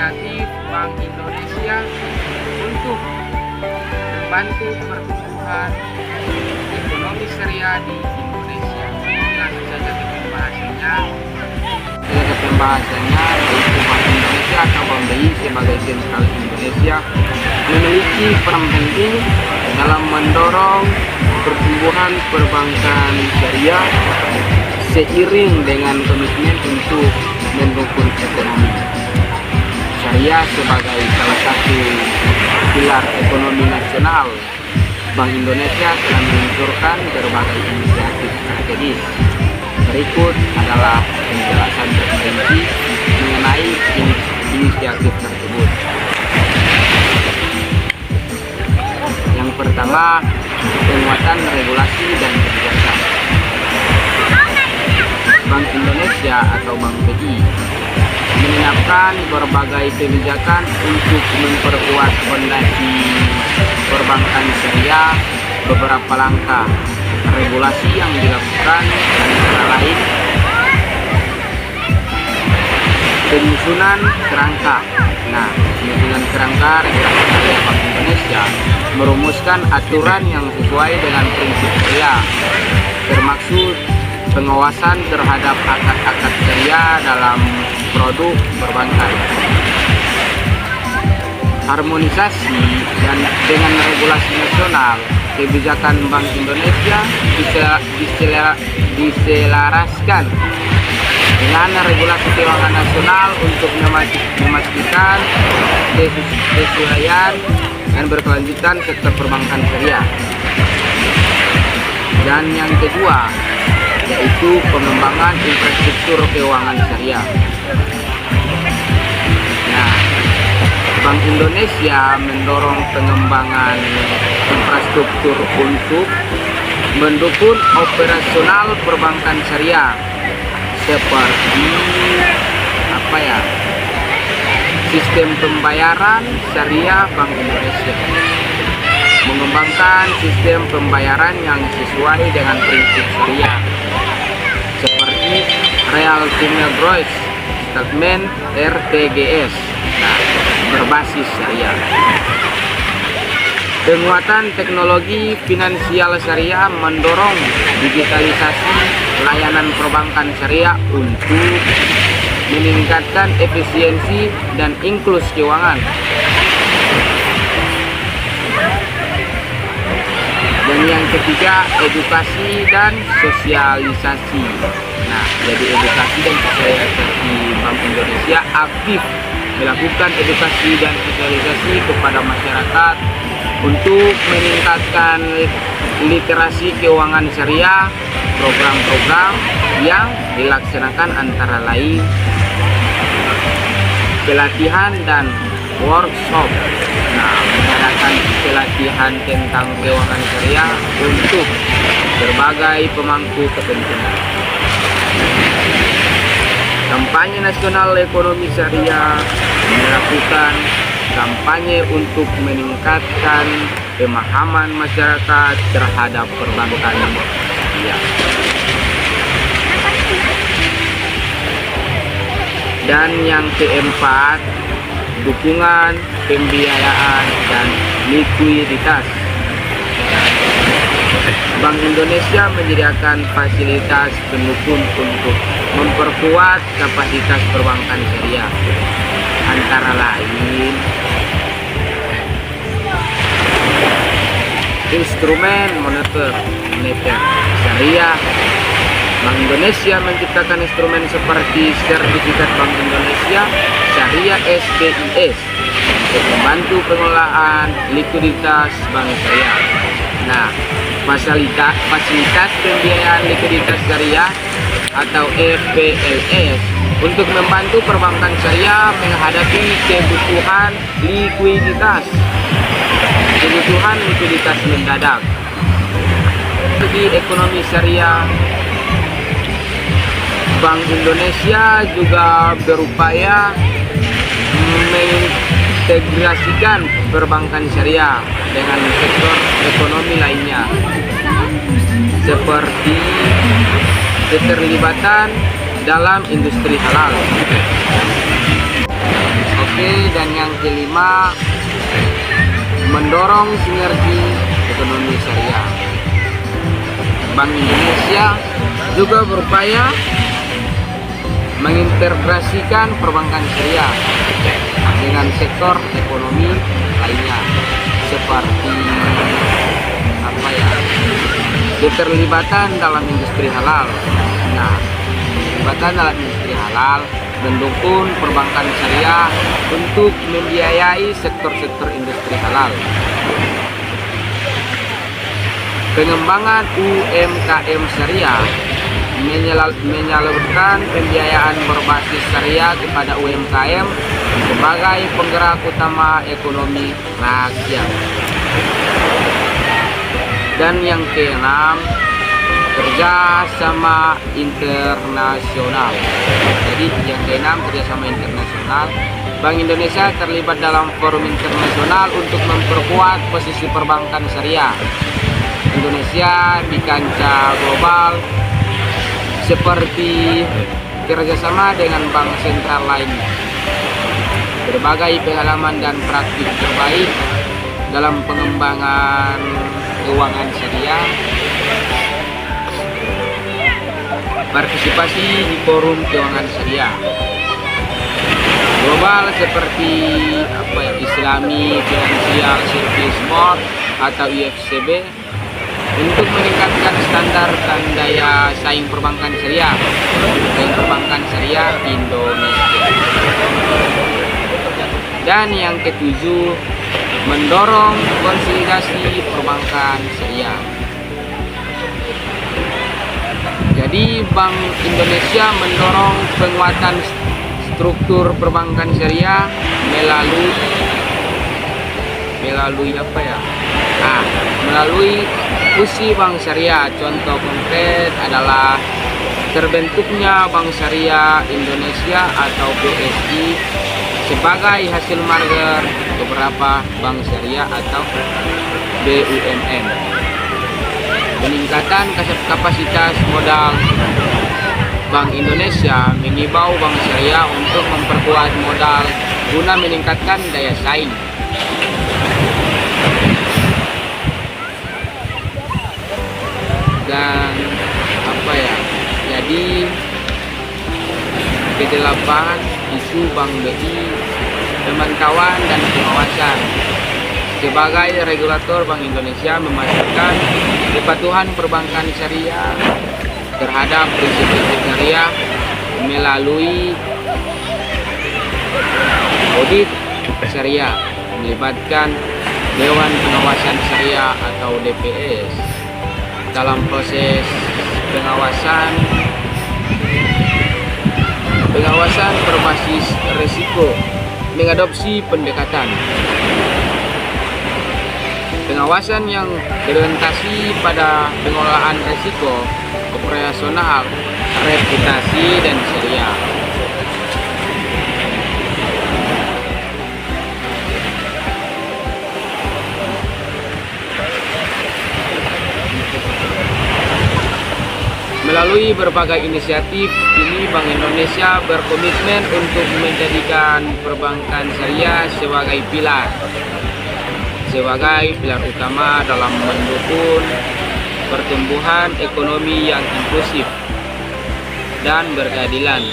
inisiatif Bank Indonesia untuk membantu pertumbuhan ekonomi syariah di Indonesia. Langsung saja ke pembahasannya. Yaitu Bank Indonesia atau Bank BI sebagai sentral Indonesia memiliki peran penting dalam mendorong pertumbuhan perbankan syariah seiring dengan komitmen untuk mendukung ekonomi syariah sebagai salah satu pilar ekonomi nasional. Bank Indonesia telah meluncurkan berbagai inisiatif strategis. Berikut adalah penjelasan terperinci mengenai inisiatif tersebut. Yang pertama, penguatan regulasi dan kebijakan. Bank Indonesia atau Bank BI menyiapkan berbagai kebijakan untuk memperkuat fondasi perbankan syariah. Beberapa langkah regulasi yang dilakukan antara lain penyusunan kerangka. Penyusunan kerangka regulasi syariah Bank Indonesia merumuskan aturan yang sesuai dengan prinsip syariah, termaksud pengawasan terhadap akad-akad syariah dalam produk perbankan. Harmonisasi dan dengan regulasi nasional, kebijakan Bank Indonesia bisa diselaraskan dengan regulasi keuangan nasional untuk memastikan kesesuaian dan berkelanjutan sektor perbankan syariah. Dan yang kedua, yaitu pengembangan infrastruktur keuangan syariah. Bank Indonesia mendorong pengembangan infrastruktur untuk mendukung operasional perbankan syariah seperti sistem pembayaran syariah Bank Indonesia, mengembangkan sistem pembayaran yang sesuai dengan prinsip syariah seperti Real Time Gross Settlement (RTGS) berbasis syariah. Penguatan teknologi finansial syariah mendorong digitalisasi layanan perbankan syariah untuk meningkatkan efisiensi dan inklusi keuangan. Dan yang ketiga, edukasi dan sosialisasi. Jadi edukasi dan sosialisasi Bank Indonesia aktif melakukan edukasi dan sosialisasi kepada masyarakat untuk meningkatkan literasi keuangan syariah. Program-program yang dilaksanakan antara lain pelatihan dan workshop, mengadakan pelatihan tentang keuangan syariah untuk berbagai pemangku kepentingan. Kampanye nasional ekonomi syariah melakukan kampanye untuk meningkatkan pemahaman masyarakat terhadap perbankan syariah. Dan yang keempat, dukungan pembiayaan dan likuiditas. Bank Indonesia menyediakan fasilitas pendukung untuk memperkuat kapasitas perbankan syariah, antara lain instrumen moneter syariah. Bank Indonesia menciptakan instrumen seperti sertifikat Bank Indonesia Syariah SBIS untuk membantu pengelolaan likuiditas bank syariah. Fasilitas pembiayaan likuiditas syariah atau FPLS untuk membantu perbankan syariah menghadapi kebutuhan likuiditas mendadak. Bagi ekonomi syariah, Bank Indonesia juga berupaya mengintegrasikan perbankan syariah dengan sektor ekonomi lainnya, seperti keterlibatan dalam industri halal. Dan yang kelima, mendorong sinergi ekonomi syariah. Bank Indonesia juga berupaya mengintegrasikan perbankan syariah dengan sektor ekonomi lainnya seperti keterlibatan dalam industri halal. Nah, keterlibatan dalam industri halal mendukung perbankan syariah untuk membiayai sektor-sektor industri halal. Pengembangan UMKM syariah menyalurkan pembiayaan berbasis syariah kepada UMKM sebagai penggerak utama ekonomi rakyat. Dan yang keenam, kerjasama internasional. Jadi yang keenam, kerjasama internasional. Bank Indonesia terlibat dalam forum internasional untuk memperkuat posisi perbankan syariah Indonesia di kancah global, seperti kerjasama dengan bank sentral lainnya. Berbagai pengalaman dan praktik terbaik dalam pengembangan keuangan syariah, partisipasi di forum keuangan syariah global seperti Islamic Financial Services Board atau IFCB, untuk meningkatkan standar dan daya saing perbankan syariah Indonesia. Dan yang ketujuh, mendorong konsolidasi perbankan syariah. Jadi Bank Indonesia mendorong penguatan struktur perbankan syariah melalui fusi bank syariah. Contoh konkret adalah terbentuknya Bank Syariah Indonesia atau BSI sebagai hasil merger beberapa bank syariah atau BUMN. Peningkatan kapasitas modal. Bank Indonesia mengimbau bank syariah untuk memperkuat modal guna meningkatkan daya saing. Dan jadi kedelapan, isu Bank BI, pemantauan dan pengawasan. Sebagai regulator, Bank Indonesia memastikan kepatuhan perbankan syariah terhadap prinsip-prinsip syariah melalui audit syariah, melibatkan Dewan Pengawasan Syariah atau DPS dalam proses pengawasan berbasis risiko, mengadopsi pendekatan pengawasan yang berorientasi pada pengelolaan risiko operasional, reputasi, dan syariah. Melalui berbagai inisiatif ini, Bank Indonesia berkomitmen untuk menjadikan perbankan syariah sebagai pilar utama dalam mendukung pertumbuhan ekonomi yang inklusif dan berkeadilan.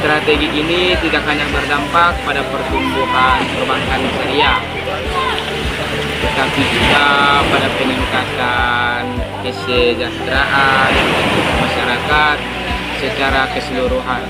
Strategi ini tidak hanya berdampak pada pertumbuhan perbankan syariah, tetapi juga pada peningkatan kesejahteraan masyarakat secara keseluruhan.